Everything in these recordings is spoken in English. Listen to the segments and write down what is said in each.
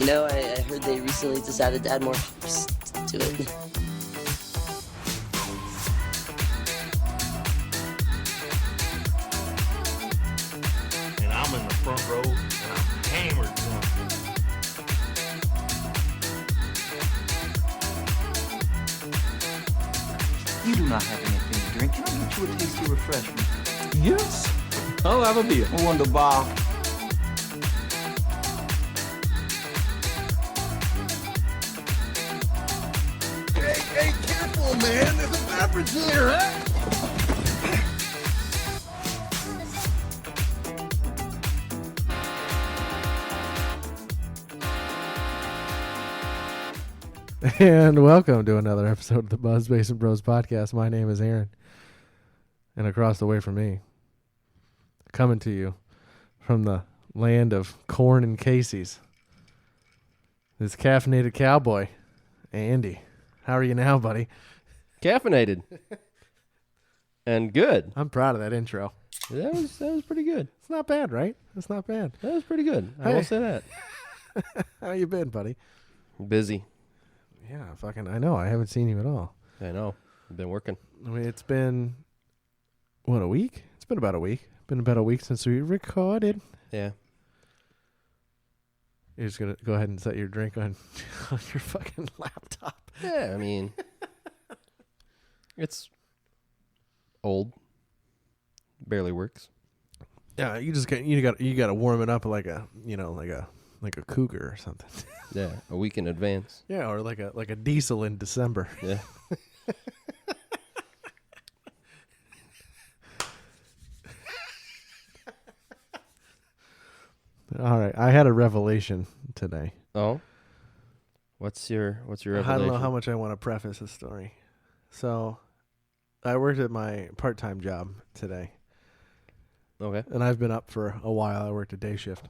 You know, I heard they recently decided to add more hops to it. And I'm in the front row, and I'm hammered drunk. You do not have anything to drink. Can I get you a tasty refreshment? Yes, I'll have a beer. Wonderbar. Hey, careful, man. There's a beverage here, huh? And welcome to another episode of the Buzz Basin Bros podcast. My name is Aaron. And across the way from me, coming to you from the land of corn and Casey's, this caffeinated cowboy, Andy. How are you now, buddy? Caffeinated. And good. I'm proud of that intro. That was pretty good. It's not bad, right? It's not bad. That was pretty good. I Hey. will say that. How you been, buddy? Busy. Yeah, I know. I haven't seen you at all. I know. I've been working. I mean, it's been, what, a week? It's been about a week. Been about a week since we recorded. Yeah. You're just going to go ahead and set your drink on your fucking laptop. Yeah, I mean, it's old. Barely works. Yeah, you got to warm it up like a cougar or something. Yeah, a week in advance. Yeah, or like a diesel in December. Yeah. All right, I had a revelation today. Oh. What's your revelation? I don't know how much I want to preface this story. So, I worked at my part-time job today. Okay. And I've been up for a while. I worked a day shift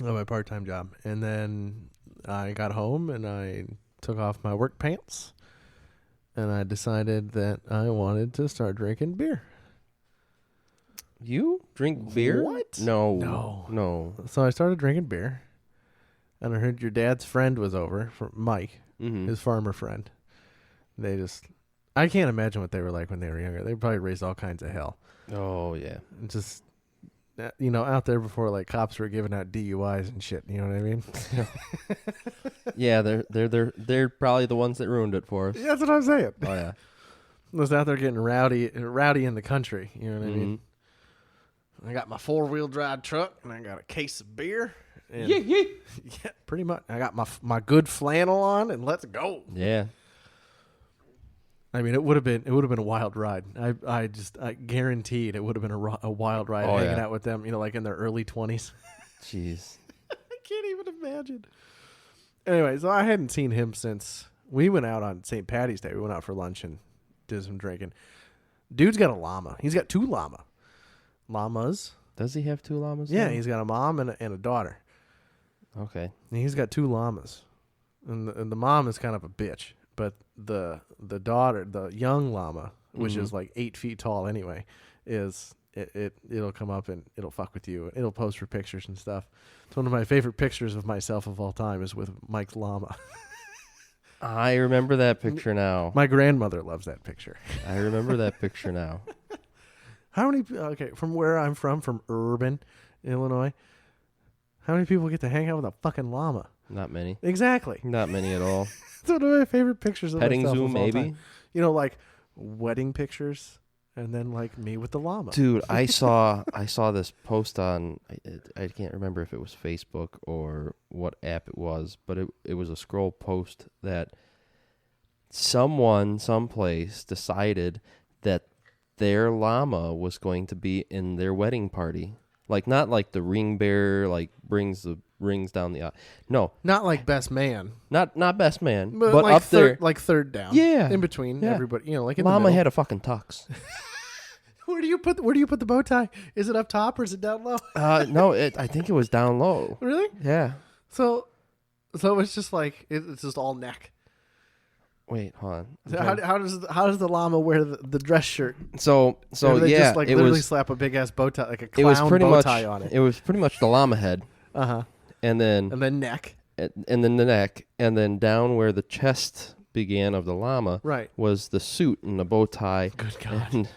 on my part-time job. And then I got home and I took off my work pants. And I decided that I wanted to start drinking beer. You drink beer? What? No. So I started drinking beer. And I heard your dad's friend was over, from Mike, Mm-hmm. his farmer friend. I can't imagine what they were like when they were younger. They probably raised all kinds of hell. Oh, yeah. Just, out there before like cops were giving out DUIs and shit. You know what I mean? Yeah, they're probably the ones that ruined it for us. That's what I'm saying. Oh, yeah. I was out there getting rowdy in the country. You know what I mean? I got my 4-wheel drive truck and I got a case of beer. And yeah, pretty much. I got my good flannel on and let's go. Yeah. I mean, it would have been a wild ride. I guaranteed it would have been a wild ride hanging out with them. Like in their early 20s. Jeez. I can't even imagine. Anyway, so I hadn't seen him since we went out on St. Patty's Day. We went out for lunch and did some drinking. Dude's got a llama. He's got 2 llamas. Does he have 2 llamas? Yeah, now? he's got a mom and a daughter. Okay. And he's got 2 llamas. And the mom is kind of a bitch. But the daughter, the young llama, which is like 8 feet tall anyway, it'll come up and it'll fuck with you. It'll pose for pictures and stuff. It's one of my favorite pictures of myself of all time is with Mike's llama. I remember that picture now. My grandmother loves that picture. I remember that picture now. From where I'm from Urban, Illinois, how many people get to hang out with a fucking llama? Not many. Exactly. Not many at all. It's one of my favorite pictures of Petting myself zoo, of all maybe? time. Like wedding pictures and then like me with the llama. Dude, I saw this post on, I can't remember if it was Facebook or what app it was, but it was a scroll post that someone someplace decided that their llama was going to be in their wedding party. Like, not like the ring bearer, like, brings the rings down the aisle. No. Not like best man. Not best man, but like up there. Like third down. Yeah. In between everybody. Like in Llama the middle. had a fucking tux. Where do you put the bow tie? Is it up top or is it down low? No, I think it was down low. Really? Yeah. So it's just like, it's just all neck. Wait, hold on. So how does the llama wear the dress shirt? So Or they yeah, just like it literally was slap a big ass bow tie, like a it was clown pretty bow much tie on it. It was pretty much the llama head, Uh-huh. and then neck. and then the neck, and then down where the chest began of the llama Right. was the suit and the bow tie. Good God.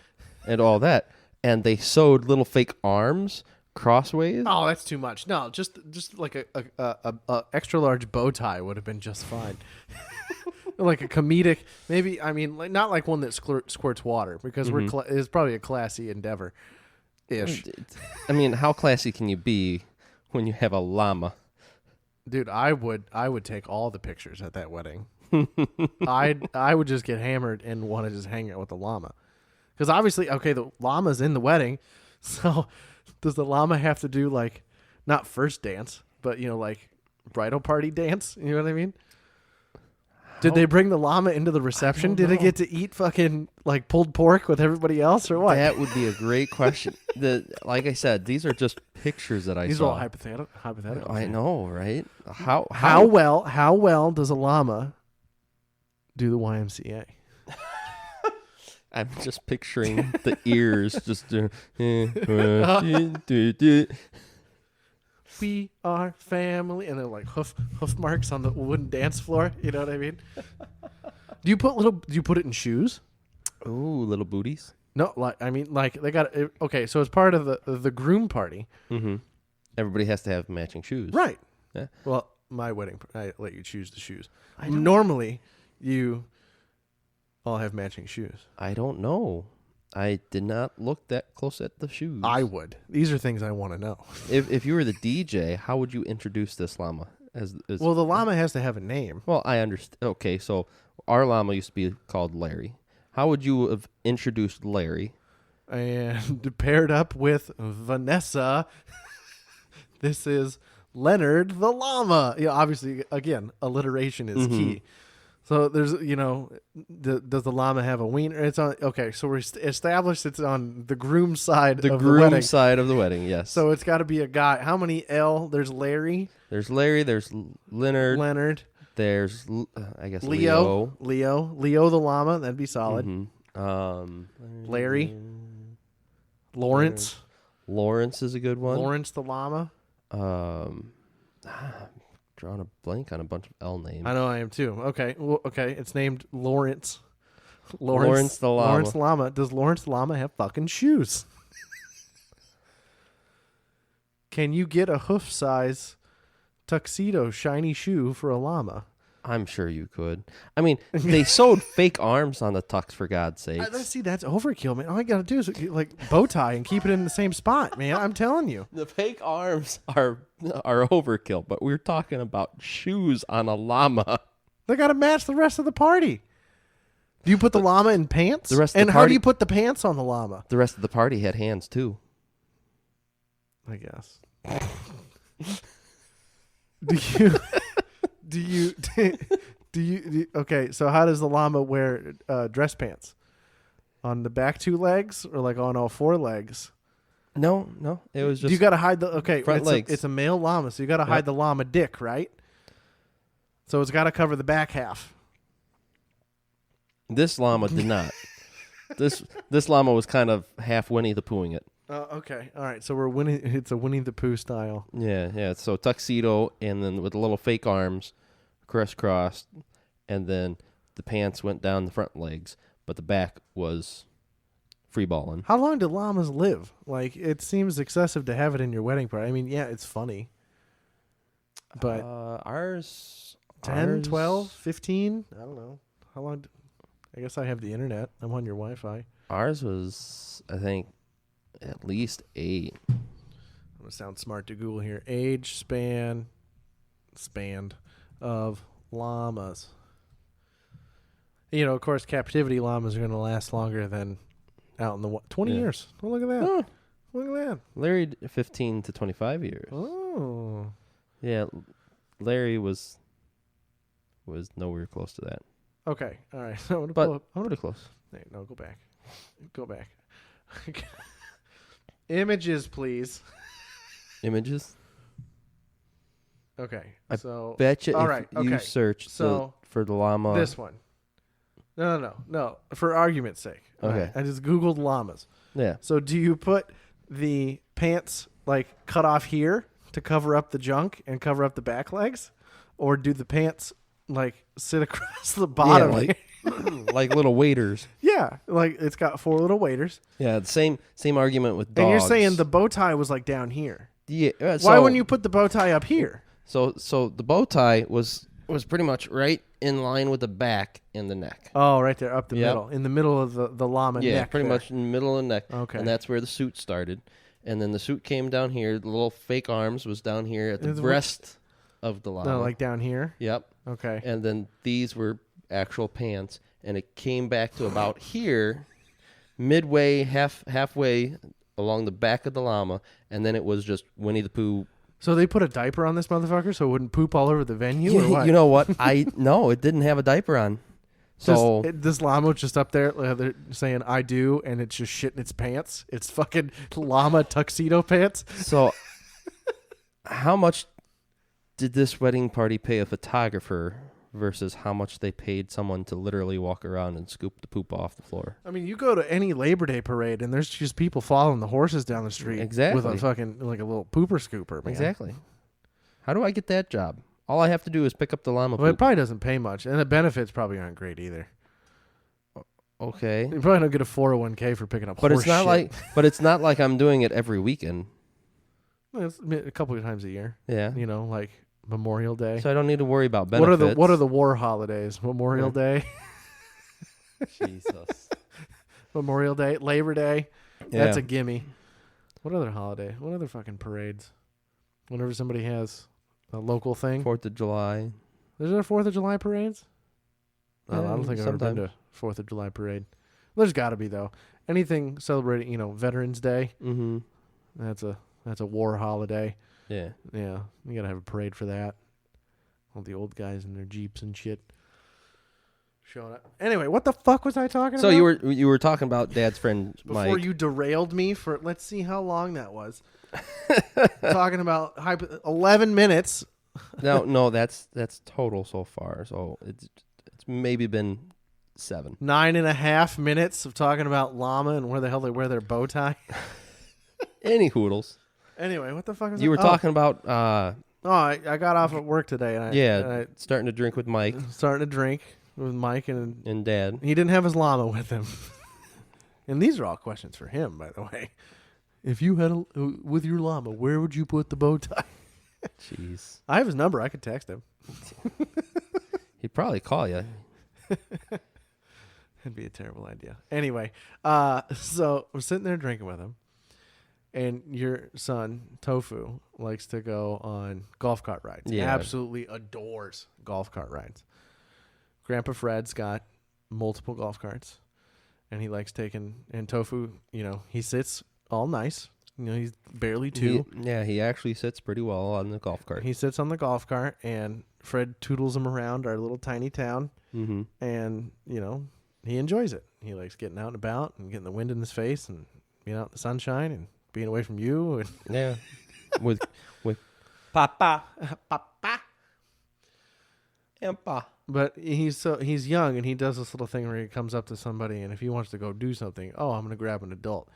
And all that. And they sewed little fake arms crossways. Oh, that's too much. No, just like a extra large bow tie would have been just fine. Like a comedic, maybe. I mean, like, not like one that squirts water, because it's probably a classy endeavor, ish. I mean, how classy can you be when you have a llama? Dude, I would take all the pictures at that wedding. I would just get hammered and want to just hang out with the llama, because obviously, okay, the llama's in the wedding, so does the llama have to do like not first dance, but like bridal party dance? You know what I mean? Did they bring the llama into the reception? Did it get to eat fucking like pulled pork with everybody else, or what? That would be a great question. Like I said, these are just pictures that I These saw. are all hypothetical. I know, right? How well does a llama do the YMCA? I'm just picturing the ears just. We are family, and then like hoof marks on the wooden dance floor. You know what I mean? Do you put it in shoes? Ooh, little booties. No, like they got okay. So as part of the groom party, Everybody has to have matching shoes, right? Yeah. Well, my wedding, I let you choose the shoes. Normally, you all have matching shoes. I don't know. I did not look that close at the shoes. I would. These are things I want to know. If you were the DJ, how would you introduce this llama? Well, the llama has to have a name. Well, I understand. Okay, so our llama used to be called Larry. How would you have introduced Larry? And paired up with Vanessa, this is Leonard the llama. Obviously, again, alliteration is key. So there's, does the llama have a wiener? It's on. Okay, so we're established it's on the groom side of the wedding. The groom side of the wedding, yes. So it's got to be a guy. How many L? There's Larry. There's Larry. There's Leonard. There's, I guess, Leo the llama. That'd be solid. Larry. Lawrence. Lawrence is a good one. Lawrence the llama. Drawing a blank on a bunch of L names. I know I am too. Okay. Well, okay. It's named Lawrence. Lawrence the llama. Lawrence the llama. Does Lawrence the llama have fucking shoes? Can you get a hoof size tuxedo shiny shoe for a llama? I'm sure you could. I mean, they sewed fake arms on the tux, for God's sake. See, that's overkill, man. All I got to do is like bow tie and keep it in the same spot, man. I'm telling you. The fake arms are overkill, but we're talking about shoes on a llama. They got to match the rest of the party. Do you put the llama in pants? The rest of and the how party, do you put the pants on the llama? The rest of the party had hands too. I guess. Do you okay, so how does the llama wear dress pants? On the back two legs or like on all four legs? No, it was just. You got to hide the front legs. It's a male llama, so you got to hide the llama dick, right? So it's got to cover the back half. This llama did not. This llama was kind of half Winnie the Poohing it. Okay, all right. So we're winning. It's a Winnie the Pooh style. Yeah. So tuxedo, and then with the little fake arms, crisscrossed, and then the pants went down the front legs, but the back was free balling. How long do llamas live? Like, it seems excessive to have it in your wedding party. I mean, yeah, it's funny, but ours 10, 12, 15? I don't know. How long? I guess I have the internet. I'm on your Wi-Fi. Ours was, I think, at least 8. I'm going to sound smart to Google here. Age span of llamas. Of course, captivity llamas are going to last longer than out in the 20 years. Oh, look at that. Oh. Look at that. Larry, 15 to 25 years. Oh. Yeah, Larry was nowhere close to that. Okay. All right. I'm going to But pull up. pretty close. Wait, no, go back. Go back. Images, please. Images? Okay. I So Bet you all if right, you okay. search So for the llama. this one. No. For argument's sake. Okay. Right, I just Googled llamas. Yeah. So do you put the pants like cut off here to cover up the junk and cover up the back legs? or do the pants like sit across the bottom? like like little waiters. Yeah, like it's got 4 little waders. Yeah, the same argument with dogs. And you're saying the bow tie was like down here. Yeah. Why wouldn't you put the bow tie up here? So the bow tie was pretty much right in line with the back and the neck. Oh, right there, up the middle, in the middle of the llama neck. Yeah, pretty there. much in the middle of the neck. Okay. And that's where the suit started. And then the suit came down here. The little fake arms was down here at the breast of the llama. No, like down here. Yep. Okay. And then these were actual pants, and it came back to about here, midway, halfway along the back of the llama, and then it was just Winnie the Pooh. So they put a diaper on this motherfucker so it wouldn't poop all over the venue, or what? You know what? No, it didn't have a diaper on. So this llama was just up there they're saying "I do," and it's just shitting its pants. It's fucking llama tuxedo pants. So how much did this wedding party pay a photographer versus how much they paid someone to literally walk around and scoop the poop off the floor? I mean, you go to any Labor Day parade and there's just people following the horses down the street Exactly. with a fucking like a little pooper scooper, man. Exactly. How do I get that job? All I have to do is pick up the llama Well, it poop. probably doesn't pay much, and the benefits probably aren't great either. Okay. You probably don't get a 401k for picking up But horse it's not shit. it's not like I'm doing it every weekend. Well, it's a couple of times a year. Yeah. You know, like Memorial Day. So I don't need to worry about benefits. What are the war holidays? Memorial Day, Jesus. Memorial Day, Labor Day. Yeah. That's a gimme. What other holiday? What other fucking parades? Whenever somebody has a local thing. 4th of July. Is there 4th of July parades? I don't think I've ever been to 4th of July parade. There's got to be though. Anything celebrating, Veterans Day. Mm-hmm. That's a war holiday. Yeah. Yeah, you gotta have a parade for that. All the old guys in their jeeps and shit showing up. Anyway, what the fuck was I talking So about? you were talking about Dad's friend Mike. Before you derailed me for, let's see how long that was. Talking about 11 minutes. No, that's total so far. So it's maybe been 7. 9.5 minutes of talking about llama and where the hell they wear their bow tie. Any hoodles. Anyway, what the fuck was You were talking about I got off at work today and I starting to drink with Mike starting to drink with Mike and Dad. he didn't have his llama with him. And these are all questions for him, by the way. If you had with your llama, where would you put the bow tie? Jeez. I have his number. I could text him. He'd probably call you. That'd be a terrible idea. Anyway, so we're sitting there drinking with him. And your son, Tofu, likes to go on golf cart rides. Yeah. Absolutely adores golf cart rides. Grandpa Fred's got multiple golf carts. And he likes and Tofu, he sits all nice. He's barely 2. He actually sits pretty well on the golf cart. He sits on the golf cart, and Fred toodles him around our little tiny town. Mm-hmm. And, he enjoys it. He likes getting out and about and getting the wind in his face and being out in the sunshine and being away from you. And Yeah. with Papa. Papa. Empa. But he's young, and he does this little thing where he comes up to somebody, and if he wants to go do something, I'm going to grab an adult.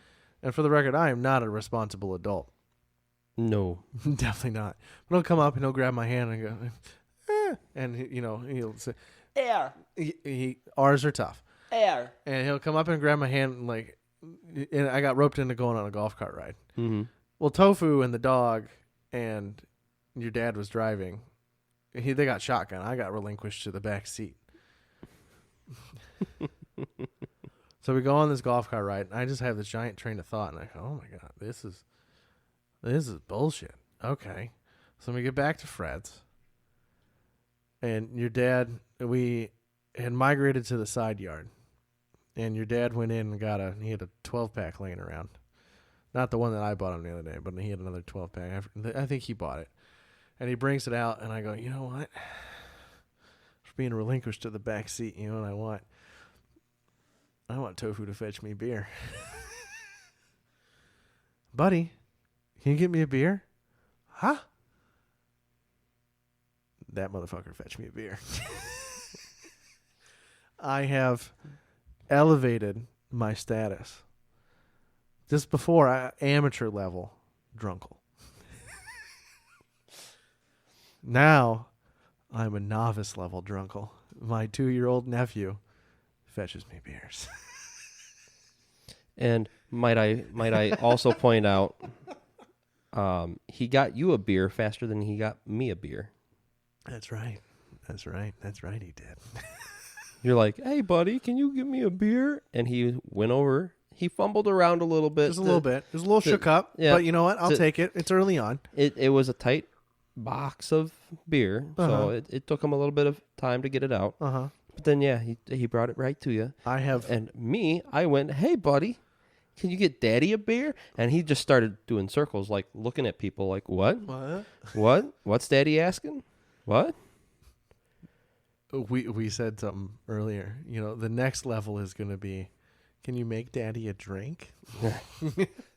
And for the record, I am not a responsible adult. No. Definitely not. But he'll come up and he'll grab my hand and go, and he'll say, Air. R's are tough. Air. And he'll come up and grab my hand and I got roped into going on a golf cart ride. Mm-hmm. Well, Tofu and the dog and your dad was driving. They got shotgun. I got relinquished to the back seat. So we go on this golf cart ride, and I just have this giant train of thought, and I go, oh my God, this is bullshit. Okay. So we get back to Fred's, and your dad, we had migrated to the side yard, and your dad went in and he had a 12-pack laying around. Not the one that I bought him the other day, but he had another 12-pack. I think he bought it. And he brings it out, and I go, you know what? For being relinquished to the back seat, you know what I want? I want Tofu to fetch me beer. Buddy, can you get me a beer? Huh? That motherfucker fetched me a beer. I have elevated my status. Just before, amateur level drunkle. Now, I'm a novice level drunkle. My 2-year-old nephew fetches me beers. And might I also point out, he got you a beer faster than he got me a beer. That's right. He did. You're like, hey, buddy, can you give me a beer? And he went over. He fumbled around a little bit. Just a little bit. It was a little shook up. Yeah, but you know what? I'll take it. It's early on. It was a tight box of beer, so it took him a little bit of time to get it out. Uh-huh. But then, yeah, he brought it right to you. And I went, hey, buddy, can you get Daddy a beer? And he just started doing circles, like looking at people like, what? What? What's Daddy asking? What? We said something earlier. The next level is going to be, can you make Daddy a drink?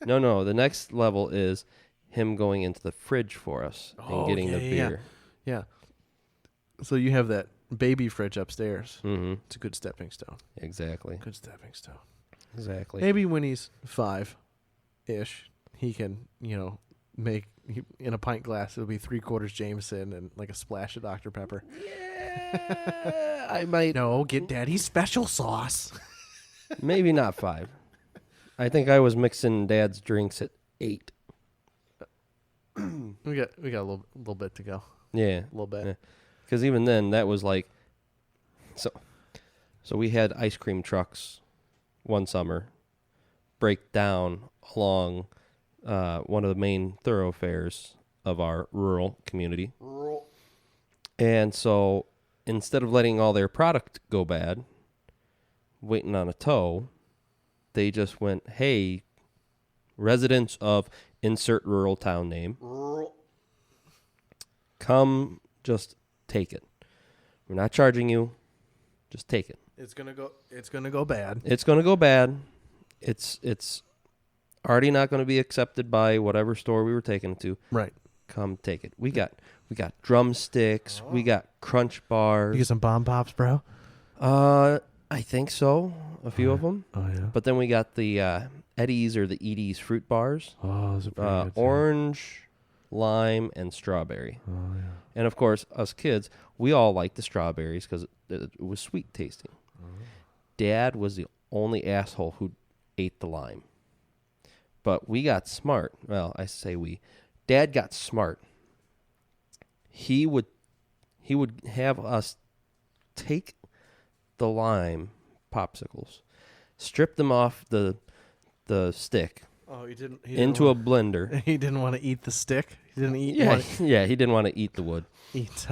No. The next level is him going into the fridge for us and getting the beer. Yeah. So you have that baby fridge upstairs. Mm-hmm. It's a good stepping stone. Exactly. Good stepping stone. Exactly. Maybe when he's 5-ish, he can, make in a pint glass. It'll be 3/4 Jameson and like a splash of Dr. Pepper. Yeah, I might. No, get Daddy's special sauce. Maybe not 5. I think I was mixing Dad's drinks at 8. We got a little bit to go. Yeah, A little bit. because even then that was like, so we had ice cream trucks one summer break down along one of the main thoroughfares of our rural community. And so instead of letting all their product go bad, waiting on a tow, they just went, hey, residents of insert rural town name, come just take it. We're not charging you. Just take it. It's gonna go bad. It's going to go bad. It's already not going to be accepted by whatever store we were taking it to. Right. Come take it. We got drumsticks. We got crunch bars. You get some bomb pops, bro? I think so. A few of them. Oh yeah. But then we got the Eddie's or the Edie's fruit bars. Oh, those are pretty good. Orange, lime, and strawberry. Oh yeah. And of course, us kids, we all liked the strawberries because it was sweet tasting. Dad was the only asshole who ate the lime. But we got smart. Well, I say we. Dad got smart. He would have us take the lime popsicles, strip them off the stick. Oh, he didn't. Into a blender. He didn't want to eat the stick. He didn't eat. Yeah, he didn't want to eat the wood. Eat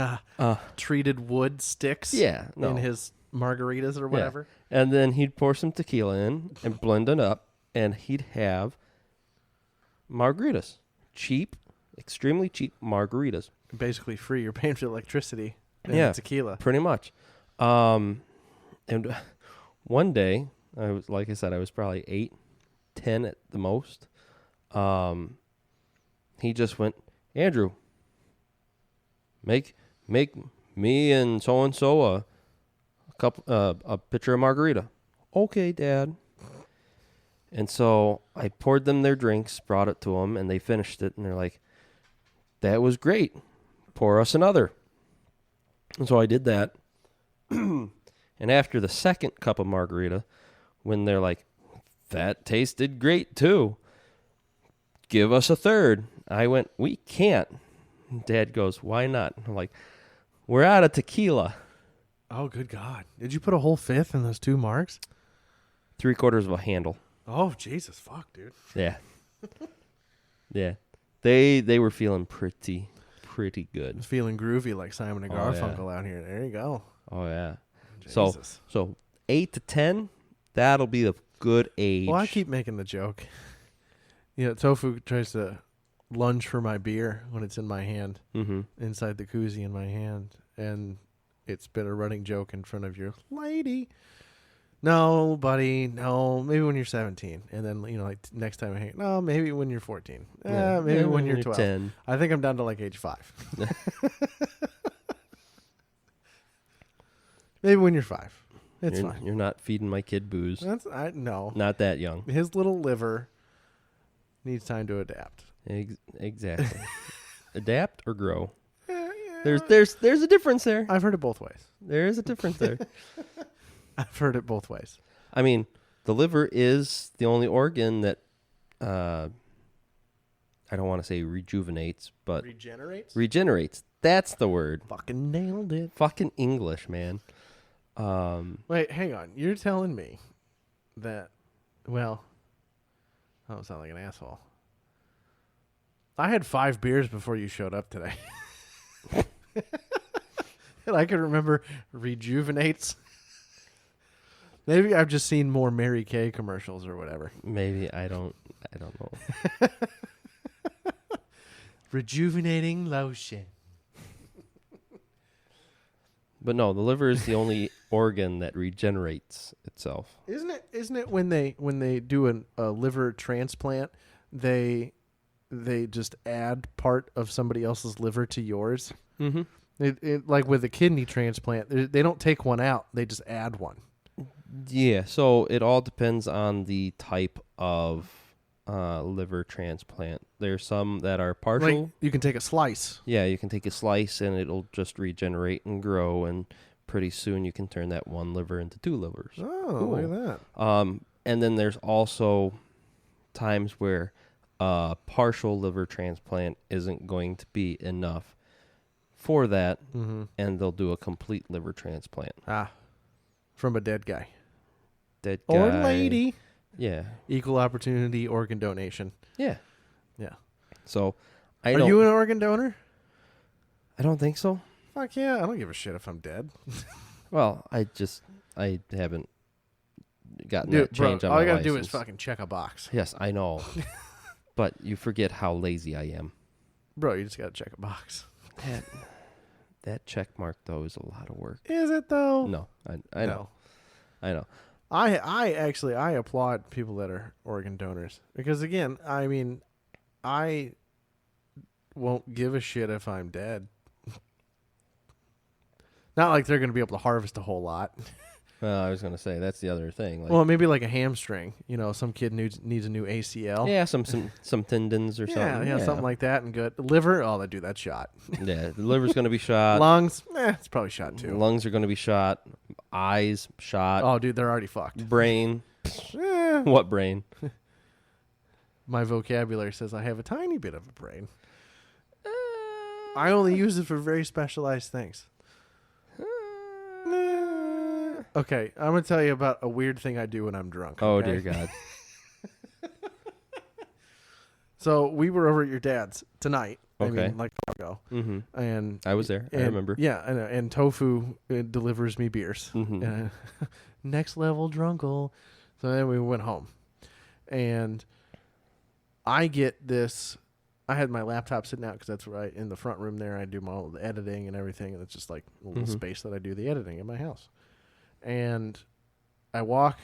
treated wood sticks. Yeah, no. In his margaritas or whatever. Yeah. And then he'd pour some tequila in and blend it up, and he'd have margaritas. Cheap, extremely cheap margaritas. Basically free. You're paying for electricity and Yeah, tequila. pretty much. And one day, I was probably 8, 10 at the most. He just went, Andrew, make me and so a pitcher of margarita. Okay, Dad. And so I poured them their drinks, brought it to them, and they finished it, and they're like, that was great. Pour us another. And so I did that. And after the second cup of margarita, when they're like, that tasted great too, give us a third. I went, we can't. Dad goes, why not? I'm like, we're out of tequila. Oh, good God. Did you put a whole fifth in those 2 marks? 3/4 of a handle. Oh, Jesus, fuck, dude. Yeah. Yeah. They were feeling pretty good. Feeling groovy like Simon and Oh, Garfunkel out here. There you go. Oh, yeah. Jesus. So 8 to 10, that'll be a good age. Well, I keep making the joke. Tofu tries to lunge for my beer when it's in my hand, inside the koozie in my hand, and it's been a running joke in front of your lady. No, buddy, no. Maybe when you're 17, and then like next time I hang. No, maybe when you're 14. Maybe when you're 12. 10. I think I'm down to like age 5. Maybe when you're 5. It's fine. You're not feeding my kid booze. No. Not that young. His little liver needs time to adapt. Exactly. Adapt or grow. There's a difference there. I've heard it both ways. There is a difference there. I've heard it both ways. I mean, the liver is the only organ that I don't want to say rejuvenates, but regenerates. That's the word. Fucking nailed it. Fucking English, man. Wait, hang on. You're telling me that, well, I don't sound like an asshole. I had 5 beers before you showed up today. And I can remember rejuvenates. Maybe I've just seen more Mary Kay commercials or whatever. Maybe I don't know. Rejuvenating lotion. But no, the liver is the only organ that regenerates itself. Isn't it when they do a liver transplant, they just add part of somebody else's liver to yours? Mm-hmm. It like with a kidney transplant, they don't take one out, they just add one. Yeah, so it all depends on the type of liver transplant. There's some that are partial. Like you can take a slice. Yeah, you can take a slice and it'll just regenerate and grow, and pretty soon you can turn that one liver into 2 livers. Oh, cool. Look at that. And then there's also times where partial liver transplant isn't going to be enough for that, and they'll do a complete liver transplant. From a dead guy. Dead guy. Or lady. Yeah. Equal opportunity organ donation. Yeah. Yeah. So, Are you an organ donor? I don't think so. Fuck yeah. I don't give a shit if I'm dead. Well, I haven't gotten that change on my all you gotta license. do is fucking check a box. Yes, I know. But you forget how lazy I am. Bro, you just gotta check a box. That check mark, though, is a lot of work. Is it, though? No, I know. I know. I actually applaud people that are organ donors. Because, again, I mean, I won't give a shit if I'm dead. Not like they're going to be able to harvest a whole lot. Well, I was going to say, that's the other thing. Like, Well, maybe like a hamstring. You know, some kid needs a new ACL. yeah, some tendons or something. Yeah, something like that and good. Liver, that's shot. Yeah, the liver's going to be shot. Lungs, it's probably shot too. Lungs are going to be shot. Eyes, shot. Oh, dude, they're already fucked. Brain. Eh. What brain? My vocabulary says I have a tiny bit of a brain. I only use it for very specialized things. Okay, I'm going to tell you about a weird thing I do when I'm drunk. Oh, okay? dear God. So we were over at your dad's tonight. Okay. I mean, like ago. Mm-hmm. And I was there. I remember. Yeah, and Tofu delivers me beers. Mm-hmm. Next level drunkle. So then we went home. And I get this. I had my laptop sitting out because that's right in the front room there. I do my all the editing and everything. And it's just like a little space that I do the editing in my house. And I walk.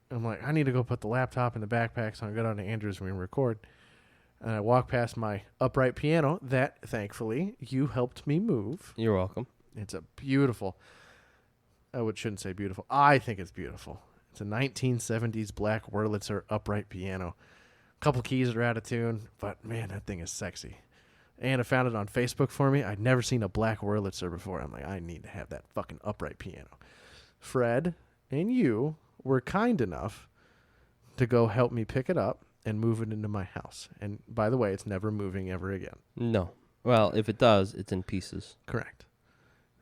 I'm like, I need to go put the laptop in the backpack. So I go down to Andrew's and we record. And I walk past my upright piano that, thankfully, you helped me move. You're welcome. It's a beautiful, shouldn't say beautiful. I think it's beautiful. It's a 1970s black Wurlitzer upright piano. A couple keys are out of tune, but man, that thing is sexy. Anna found it on Facebook for me. I'd never seen a black Wurlitzer before. I'm like, I need to have that fucking upright piano. Fred and you were kind enough to go help me pick it up and move it into my house. And by the way, it's never moving ever again. No. Well, if it does, it's in pieces. Correct.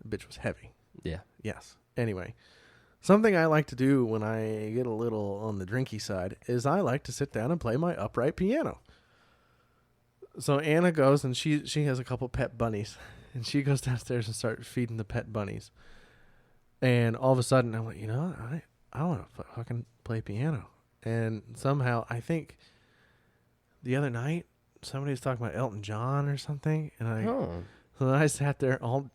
The bitch was heavy. Yeah. Yes. Anyway, something I like to do when I get a little on the drinky side is I like to sit down and play my upright piano. So Anna goes and she has a couple pet bunnies. And she goes downstairs and starts feeding the pet bunnies. And all of a sudden, I'm like, I want to fucking play piano. And somehow, I think the other night, somebody was talking about Elton John or something. And so then I sat there all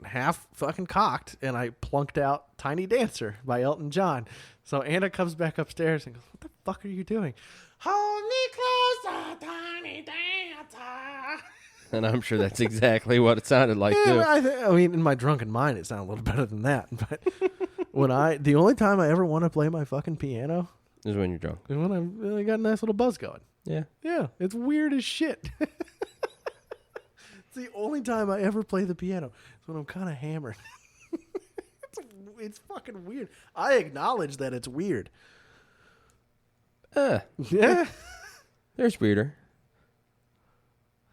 half fucking cocked, and I plunked out Tiny Dancer by Elton John. So Anna comes back upstairs and goes, what the fuck are you doing? Hold me closer, Tiny Dancer. And I'm sure that's exactly what it sounded like, too. I mean, in my drunken mind, it sounded a little better than that. But the only time I ever want to play my fucking piano is when you're drunk. is when I've really got a nice little buzz going. Yeah. Yeah, it's weird as shit. It's the only time I ever play the piano. It's when I'm kind of hammered. It's fucking weird. I acknowledge that it's weird. Yeah. There's weirder.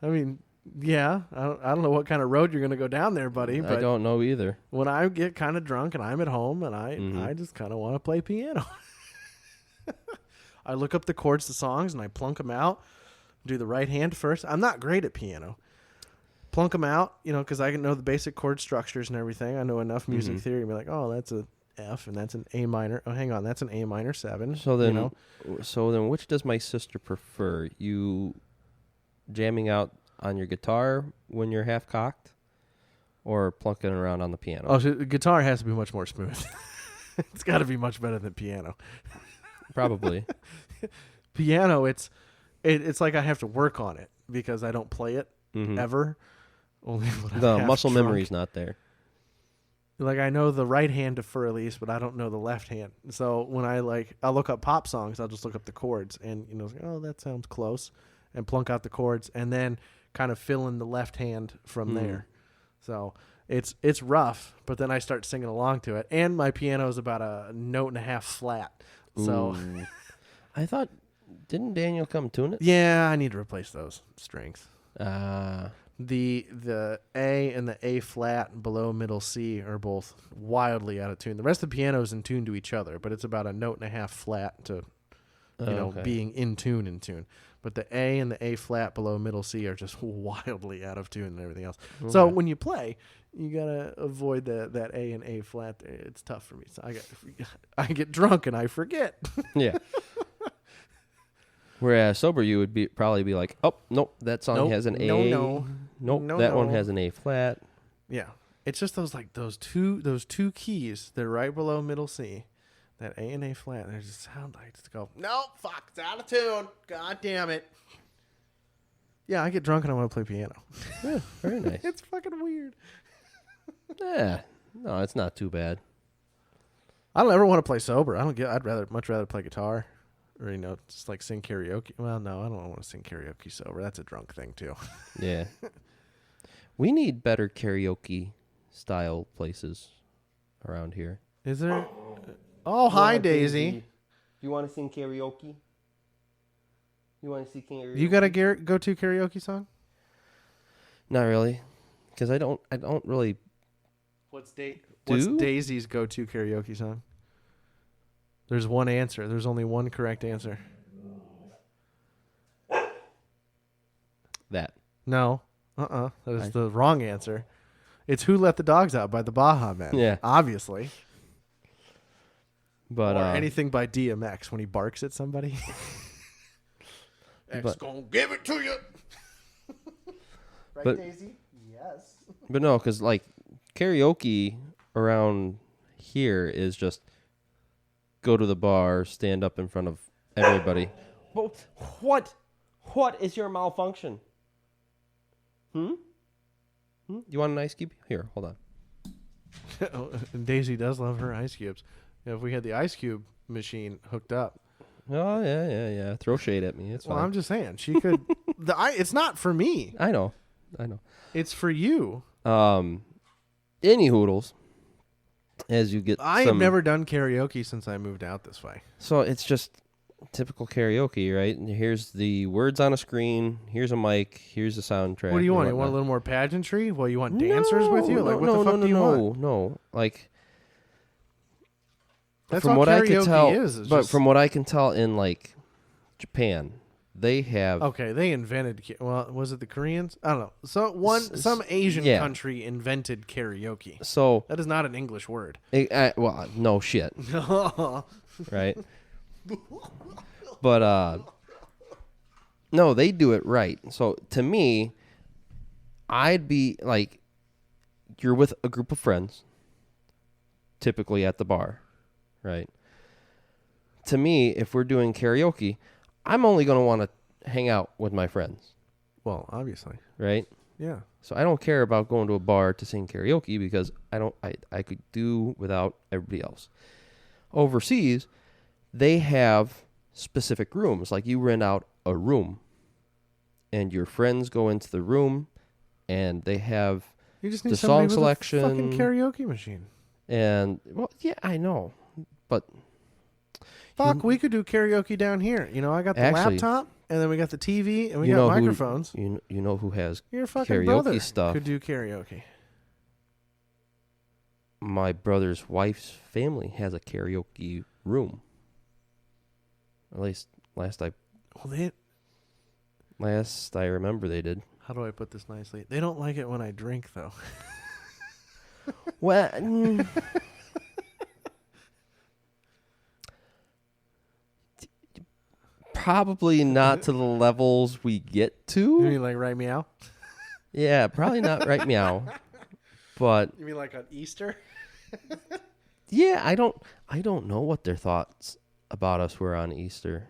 I mean, yeah. I don't know what kind of road you're going to go down there, buddy. But I don't know either. when I get kind of drunk and I'm at home and I just kind of want to play piano. I look up the chords to songs and I plunk them out. Do the right hand first. I'm not great at piano. Plunk them out, because I can know the basic chord structures and everything. I know enough music theory to be like, oh, that's a F and that's an A minor. Oh, hang on, that's an A minor 7. So then, which does my sister prefer? You jamming out on your guitar when you're half cocked, or plunking around on the piano? Oh, so the guitar has to be much more smooth. It's got to be much better than piano. Probably. Piano, it's like I have to work on it because I don't play it ever. Only when The I'm muscle drunk. memory's not there. Like I know the right hand to fur release, but I don't know the left hand. So when I'll look up pop songs, I'll just look up the chords and oh, that sounds close, and plunk out the chords and then kind of fill in the left hand from there. So it's rough, but then I start singing along to it. And my piano is about a note and a half flat. So I thought, didn't Daniel come tune it? yeah, I need to replace those strings. The The A and the A flat below middle C are both wildly out of tune. The rest of the piano is in tune to each other, but it's about a note and a half flat to being in tune. But the A and the A flat below middle C are just wildly out of tune and everything else. Okay. So when you play, you gotta avoid that A and A flat. It's tough for me. So I get drunk and I forget. Yeah. Whereas sober, you would probably be like, oh, nope, that song has an A. Nope, that one has an A flat. Yeah. It's just those two keys. They're right below middle C. That A and A flat. They just sound like just go, no, fuck, it's out of tune. God damn it. Yeah, I get drunk and I want to play piano. Yeah, very nice. It's fucking weird. Yeah. No, it's not too bad. I don't ever want to play sober. I'd much rather play guitar. Or, just like sing karaoke. Well, no, I don't want to sing karaoke sober. That's a drunk thing, too. Yeah. We need better karaoke style places around here. Is there? Oh, hi, Daisy. You want to sing karaoke? You want to sing karaoke? You got a go-to karaoke song? Not really, because I don't really. What's Daisy's go-to karaoke song? There's one answer. There's only one correct answer. That. No. That is the wrong answer. It's Who Let the Dogs Out by the Baja Men. Yeah. Obviously. But or anything by DMX when he barks at somebody. X gonna give it to you. Right, Daisy? Yes. But no, because like karaoke around here is just go to the bar, stand up in front of everybody. But what is your malfunction? You want an ice cube? Here, hold on. Daisy does love her ice cubes. If we had the ice cube machine hooked up. Oh, yeah. Throw shade at me. It's fine. I'm just saying. She could. It's not for me. I know. It's for you. Any hoodles. As you get I have never done karaoke since I moved out this way. So it's just typical karaoke, right? And here's the words on a screen. Here's a mic. Here's a soundtrack. What do you want? You want a little more pageantry? Well, you want dancers with you? Like, what the fuck do you want? No. Like, that's from all what I can karaoke tell, is. But from what I can tell in like Japan, they have. Okay, they invented. Well, was it the Koreans? I don't know. So some Asian country invented karaoke. So that is not an English word. Well, no shit. Right. But no, they do it right. So to me, I'd be like, you're with a group of friends, typically at the bar, right? To me, if we're doing karaoke, I'm only going to want to hang out with my friends. Well, obviously. Right? Yeah. So I don't care about going to a bar to sing karaoke because I could do without everybody else. Overseas, they have specific rooms. Like you rent out a room and your friends go into the room and they have You just need the somebody song with selection a fucking karaoke machine. and yeah, I know, but Fuck, we could do karaoke down here. You know, I got the Actually, laptop, and then we got the TV, and we you got know microphones. you know who has Your fucking karaoke brother stuff? could do karaoke. My brother's wife's family has a karaoke room. At least last I remember they did. How do I put this nicely? They don't like it when I drink, though. Well, probably not to the levels we get You to. mean like right meow? Yeah, probably not right meow. But You mean like on Easter? yeah, I don't know what their thoughts about us were on Easter.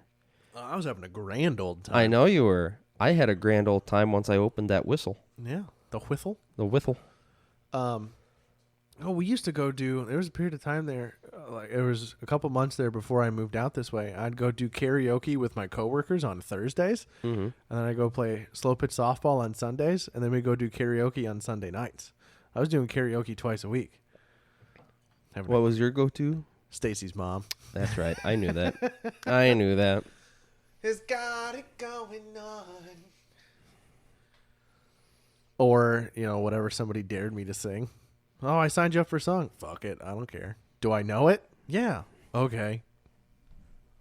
I was having a grand old time. I know you were. I had a grand old time once I opened that whistle. Yeah, the whiffle. The whiffle. We used to go do. There was a period of time there, like it was a couple months there before I moved out this way. I'd go do karaoke with my coworkers on Thursdays, and then I go play slow pitch softball on Sundays, and then we go do karaoke on Sunday nights. I was doing karaoke twice a week. What was your go-to? Stacy's mom. That's right. I knew that. I knew that. Has got it going on. Or, you know, whatever somebody dared me to sing. Oh, I signed you up for a song. Fuck it. I don't care. Do I know it? Yeah. Okay.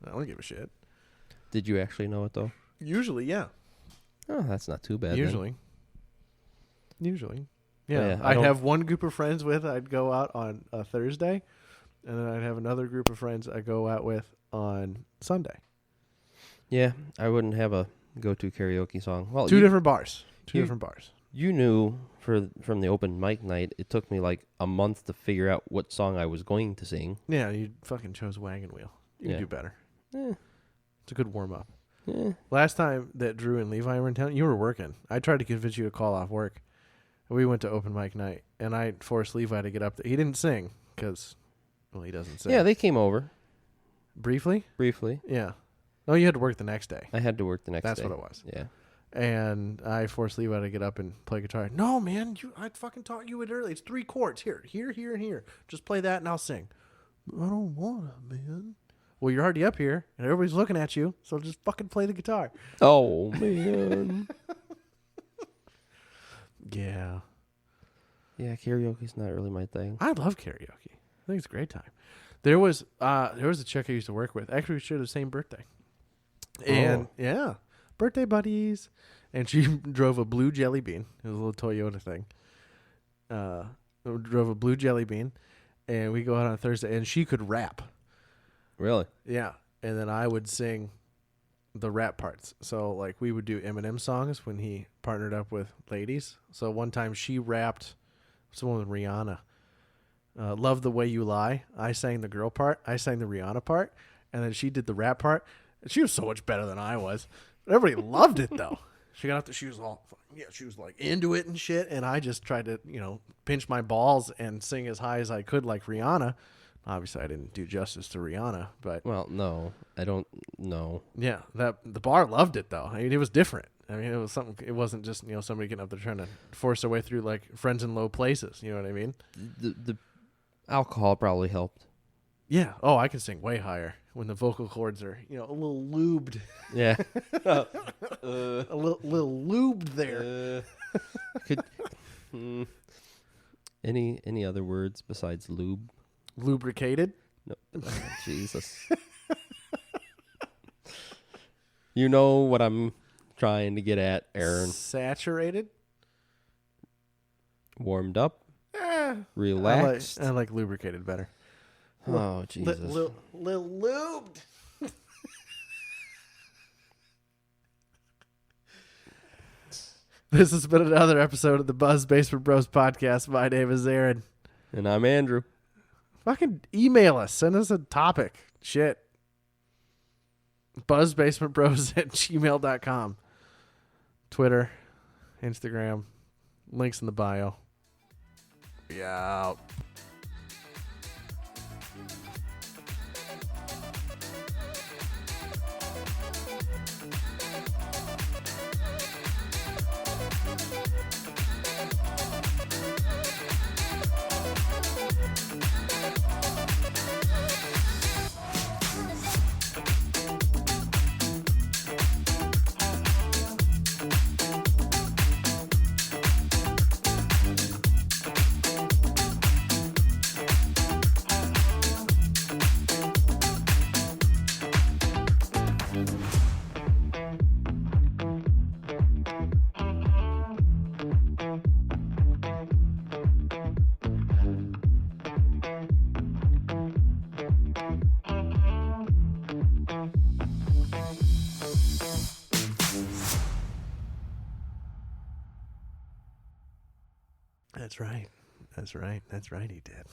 I don't give a shit. Did you actually know it, though? Usually, yeah. Oh, that's not too bad. Usually. Yeah. Yeah, I'd have one group of friends with. I'd go out on a Thursday. And then I'd have another group of friends I go out with on Sunday. Yeah, I wouldn't have a go-to karaoke song. Well, Two different bars. you- Different bars. You knew from the open mic night, it took me like a month to figure out what song I was going to sing. Yeah, you fucking chose Wagon Wheel. You can Yeah. do better. Eh. It's a good warm-up. Eh. Last time that Drew and Levi were in town, you were working. I tried to convince you to call off work. We went to open mic night, and I forced Levi to get up there. He didn't sing because, well, he doesn't sing. Yeah, they came over Briefly? briefly. Yeah. No, you had to work the next day. I had to work the next That's day. what it was. Yeah. And I forced Levi to get up and play guitar. No, man, I fucking taught you it early. It's 3 chords. Here, and here. Just play that and I'll sing. I don't want to, man. Well, you're already up here, and everybody's looking at you, so just fucking play the guitar. Oh, man. Yeah. Yeah, karaoke's not really my thing. I love karaoke. I think it's a great time. There was a chick I used to work with. Actually, we shared the same birthday. And yeah, birthday buddies. And she drove a blue jelly bean. It was a little Toyota thing. Drove a blue jelly bean, and we go out on Thursday, and she could rap. Really? Yeah, and then I would sing the rap parts. So like we would do Eminem songs when he partnered up with ladies. So one time she rapped someone with Rihanna. Love the Way You Lie. I sang the girl part. I sang the Rihanna part. And then she did the rap part. And she was so much better than I was. But everybody loved it, though. She got up there. She was all, she was like into it and shit. And I just tried to, pinch my balls and sing as high as I could like Rihanna. Obviously, I didn't do justice to Rihanna. But Well, no. I don't know. yeah, the bar loved it, though. I mean, it was different. I mean, it was something. It wasn't just, somebody getting up there trying to force their way through like Friends in Low Places. You know what I mean? The alcohol probably helped. Yeah. Oh, I can sing way higher when the vocal cords are, a little lubed. Yeah. A little lubed there. Could any other words besides lube? Lubricated. No. Jesus. You know what I'm trying to get at, Aaron. Saturated. Warmed up. Eh, Relaxed. I like lubricated better. Oh, Jesus. Little lubed. This has been another episode of the Buzz Basement Bros podcast. My name is Aaron. And I'm Andrew. Fucking email us. Send us a topic. Shit. BuzzBasementBros@gmail.com. Twitter, Instagram, links in the bio. Be out. That's right. That's right. That's right. He did.